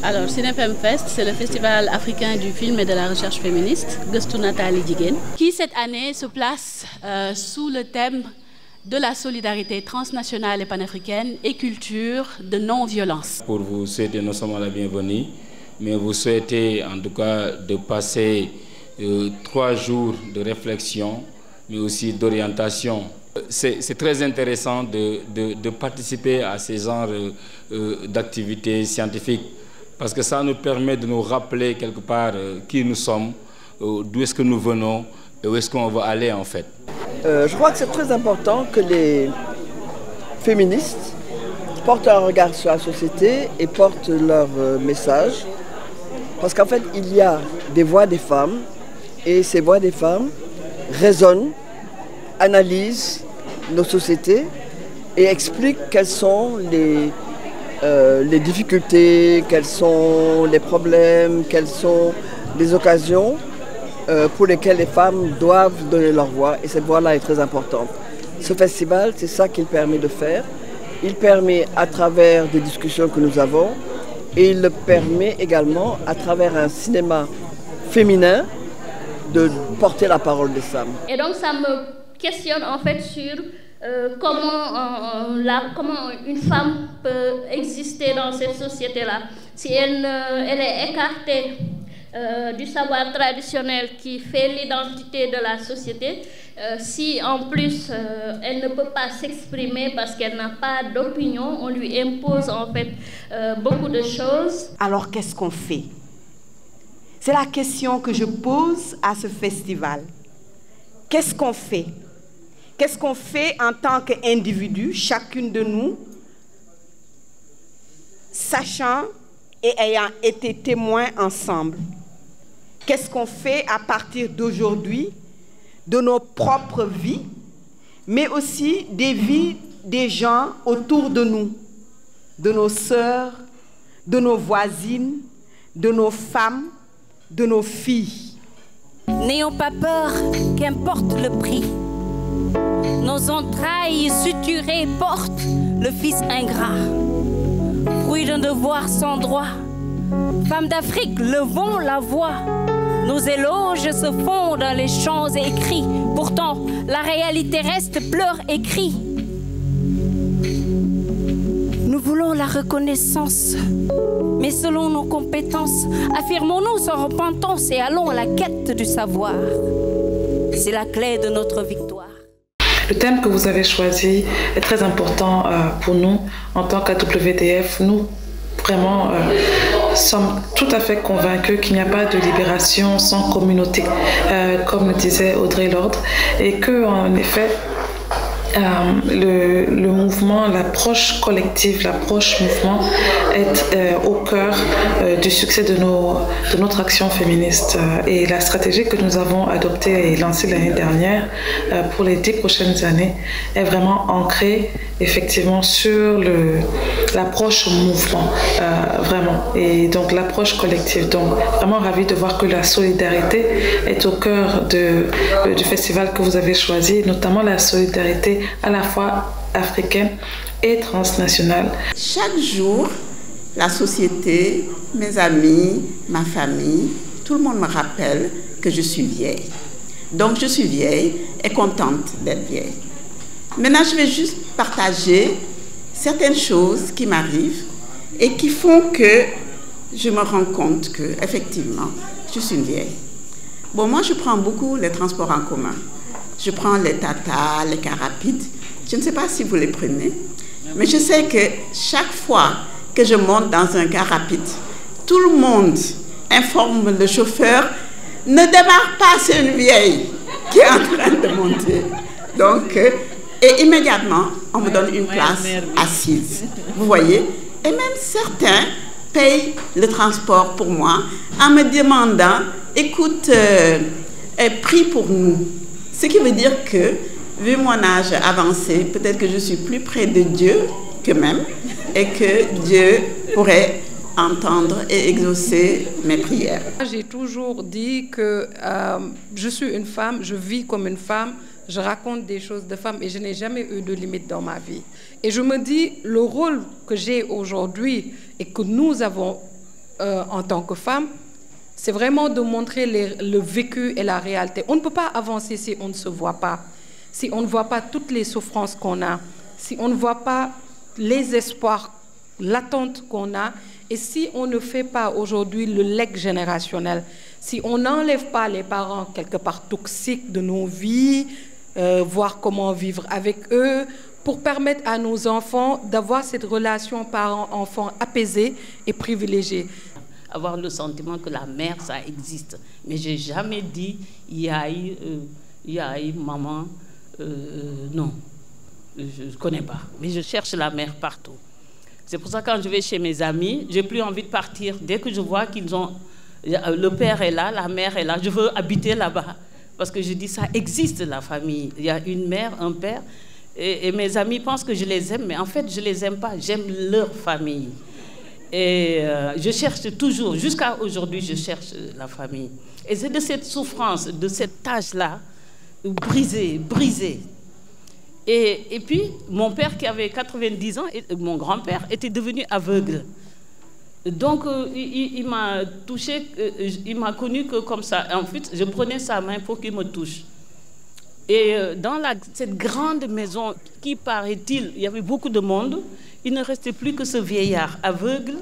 Alors, Cinefem Fest, c'est le festival africain du film et de la recherche féministe, Gëstu Natali Jigéen, qui cette année se place sous le thème de la solidarité transnationale et panafricaine et culture de non-violence. Pour vous souhaiter non seulement la bienvenue, mais vous souhaitez en tout cas de passer 3 jours de réflexion, mais aussi d'orientation. C'est très intéressant de participer à ces genres d'activités scientifiques parce que ça nous permet de nous rappeler quelque part qui nous sommes, d'où est-ce que nous venons et où est-ce qu'on va aller en fait. Je crois que c'est très important que les féministes portent un regard sur la société et portent leur message parce qu'en fait il y a des voix des femmes et ces voix des femmes résonnent, analysent nos sociétés et expliquent quels sont les difficultés, quels sont les problèmes, quelles sont les occasions pour lesquelles les femmes doivent donner leur voix et cette voix-là est très importante. Ce festival, c'est ça qu'il permet de faire. Il permet à travers des discussions que nous avons et il le permet également à travers un cinéma féminin de porter la parole des femmes. Et donc ça me questionne en fait sur comment une femme peut exister dans cette société-là. Si elle est écartée du savoir traditionnel qui fait l'identité de la société, si en plus elle ne peut pas s'exprimer parce qu'elle n'a pas d'opinion, on lui impose en fait beaucoup de choses. Alors qu'est-ce qu'on fait? C'est la question que je pose à ce festival. Qu'est-ce qu'on fait? Qu'est-ce qu'on fait en tant qu'individu, chacune de nous, sachant et ayant été témoins ensemble? Qu'est-ce qu'on fait à partir d'aujourd'hui, de nos propres vies, mais aussi des vies des gens autour de nous, de nos sœurs, de nos voisines, de nos femmes, de nos filles? N'ayons pas peur, qu'importe le prix. Nos entrailles suturées portent le fils ingrat. Fruit d'un devoir sans droit, femmes d'Afrique, levons la voix. Nos éloges se font dans les chants écrits. Pourtant, la réalité reste pleurs et cris. Nous voulons la reconnaissance, mais selon nos compétences, affirmons-nous sans repentance et allons à la quête du savoir. C'est la clé de notre victoire. Le thème que vous avez choisi est très important pour nous en tant qu'AWDF. Nous, vraiment, sommes tout à fait convaincus qu'il n'y a pas de libération sans communauté, comme le disait Audre Lorde, et que, en effet, le mouvement, l'approche collective, l'approche mouvement est au cœur du succès de notre action féministe. Et la stratégie que nous avons adoptée et lancée l'année dernière pour les 10 prochaines années est vraiment ancrée effectivement sur l'approche mouvement, vraiment, et donc l'approche collective. Donc vraiment ravie de voir que la solidarité est au cœur du festival que vous avez choisi, notamment la solidarité à la fois africaine et transnationale. Chaque jour, la société, mes amis, ma famille, tout le monde me rappelle que je suis vieille. Donc je suis vieille et contente d'être vieille. Maintenant, je vais juste partager certaines choses qui m'arrivent et qui font que je me rends compte que, effectivement, je suis une vieille. Bon, moi, je prends beaucoup les transports en commun. Je prends les Tata, les cars rapides. Je ne sais pas si vous les prenez, mais je sais que chaque fois que je monte dans un car rapide, tout le monde informe le chauffeur, ne démarre pas, c'est une vieille qui est en train de monter. Donc, et immédiatement, on me donne une place assise. Vous voyez? Et même certains payent le transport pour moi en me demandant, écoute, prie pour nous. Ce qui veut dire que, vu mon âge avancé, peut-être que je suis plus près de Dieu qu'eux-mêmes et que Dieu pourrait entendre et exaucer mes prières. J'ai toujours dit que je suis une femme, je vis comme une femme, je raconte des choses de femme et je n'ai jamais eu de limite dans ma vie. Et je me dis, le rôle que j'ai aujourd'hui et que nous avons en tant que femme, c'est vraiment de montrer le vécu et la réalité. On ne peut pas avancer si on ne se voit pas, si on ne voit pas toutes les souffrances qu'on a, si on ne voit pas les espoirs, l'attente qu'on a, et si on ne fait pas aujourd'hui le legs générationnel, si on n'enlève pas les parents quelque part toxiques de nos vies, voir comment vivre avec eux, pour permettre à nos enfants d'avoir cette relation parent-enfant apaisée et privilégiée. Avoir le sentiment que la mère, ça existe. Mais je n'ai jamais dit yaï, maman, non, je ne connais pas. Mais je cherche la mère partout. C'est pour ça que quand je vais chez mes amis, je n'ai plus envie de partir. Dès que je vois qu'ils ont... Le père est là, la mère est là, je veux habiter là-bas. Parce que je dis, ça existe la famille. Il y a une mère, un père. Et mes amis pensent que je les aime, mais en fait, je ne les aime pas. J'aime leur famille. Et je cherche toujours, jusqu'à aujourd'hui, je cherche la famille. Et c'est de cette souffrance, de cette tâche-là, brisée. Et puis, mon père qui avait 90 ans, mon grand-père, était devenu aveugle. Donc, il m'a touché, il m'a connu que comme ça. En fait, je prenais sa main pour qu'il me touche. Et dans cette grande maison qui, paraît-il, il y avait beaucoup de monde, il ne restait plus que ce vieillard aveugle,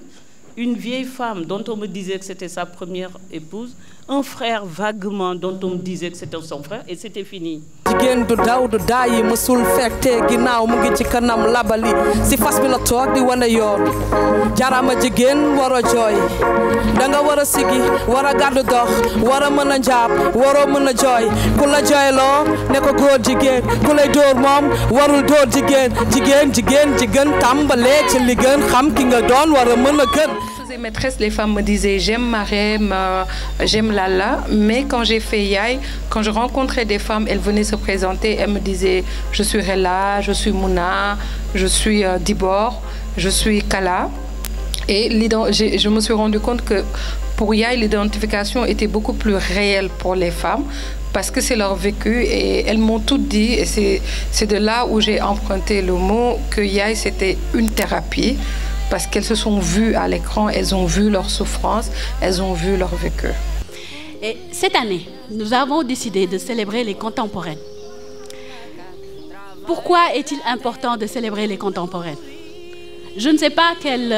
une vieille femme dont on me disait que c'était sa première épouse, un frère vaguement dont on me disait que c'était son frère, et c'était fini. Jigéen du daw du daayi mësul fekte ginnaaw mu ngi ci kanam labali si fas bi la toog di wane yoon jarama jigéen wara jooy danga wara sigi wara gàddu dox wara mën a njaab waroo mën a jooy ku la jooyloo ne ko góor jigéen ku lay dóor moom warul dóor jigéen tàmbalee ci li gën xam ki nga doon wara mën a gën. Maîtresse, les femmes me disaient j'aime Marème, j'aime Lalla, mais quand j'ai fait Yaï, quand je rencontrais des femmes, elles venaient se présenter, elles me disaient je suis Rella, je suis Mouna, je suis Dibor, je suis Kala. Et je me suis rendu compte que pour Yaï, l'identification était beaucoup plus réelle pour les femmes parce que c'est leur vécu et elles m'ont tout dit et c'est de là où j'ai emprunté le mot que Yaï c'était une thérapie. Parce qu'elles se sont vues à l'écran, elles ont vu leur souffrance, elles ont vu leur vécu. Et cette année, nous avons décidé de célébrer les contemporaines. Pourquoi est-il important de célébrer les contemporaines? Je ne sais pas quel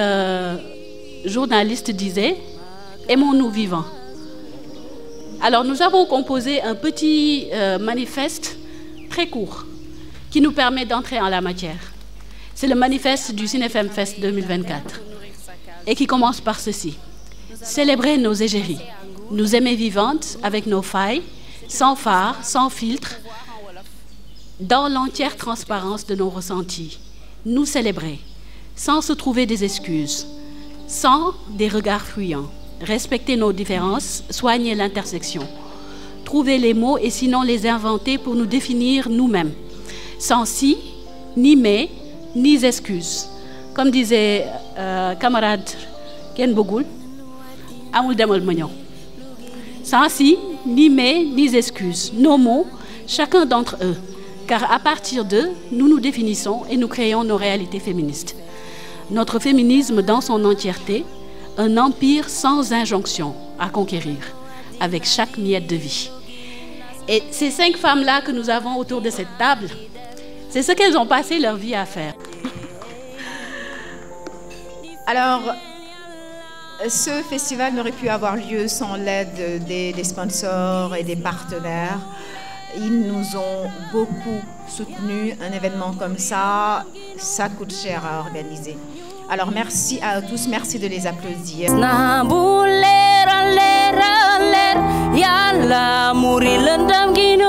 journaliste disait « Aimons-nous vivants ». Alors nous avons composé un petit manifeste très court qui nous permet d'entrer en la matière. C'est le manifeste du Cinefem Fest 2024 et qui commence par ceci. Célébrer nos égéries, nous aimer vivantes avec nos failles, sans phare, sans filtre, dans l'entière transparence de nos ressentis. Nous célébrer, sans se trouver des excuses, sans des regards fuyants. Respecter nos différences, soigner l'intersection. Trouver les mots et sinon les inventer pour nous définir nous-mêmes. Sans si, ni mais, ni excuses. Comme disait camarade Ken Bogoul, amul demal ma ñëw. Sans si, ni mais, ni excuses. Nos mots, chacun d'entre eux. Car à partir d'eux, nous nous définissons et nous créons nos réalités féministes. Notre féminisme dans son entièreté, un empire sans injonction à conquérir, avec chaque miette de vie. Et ces 5 femmes-là que nous avons autour de cette table, c'est ce qu'elles ont passé leur vie à faire. Alors, ce festival n'aurait pu avoir lieu sans l'aide des sponsors et des partenaires. Ils nous ont beaucoup soutenus. Un événement comme ça coûte cher à organiser. Alors merci à tous, merci de les applaudir. Yalla muri lendam gino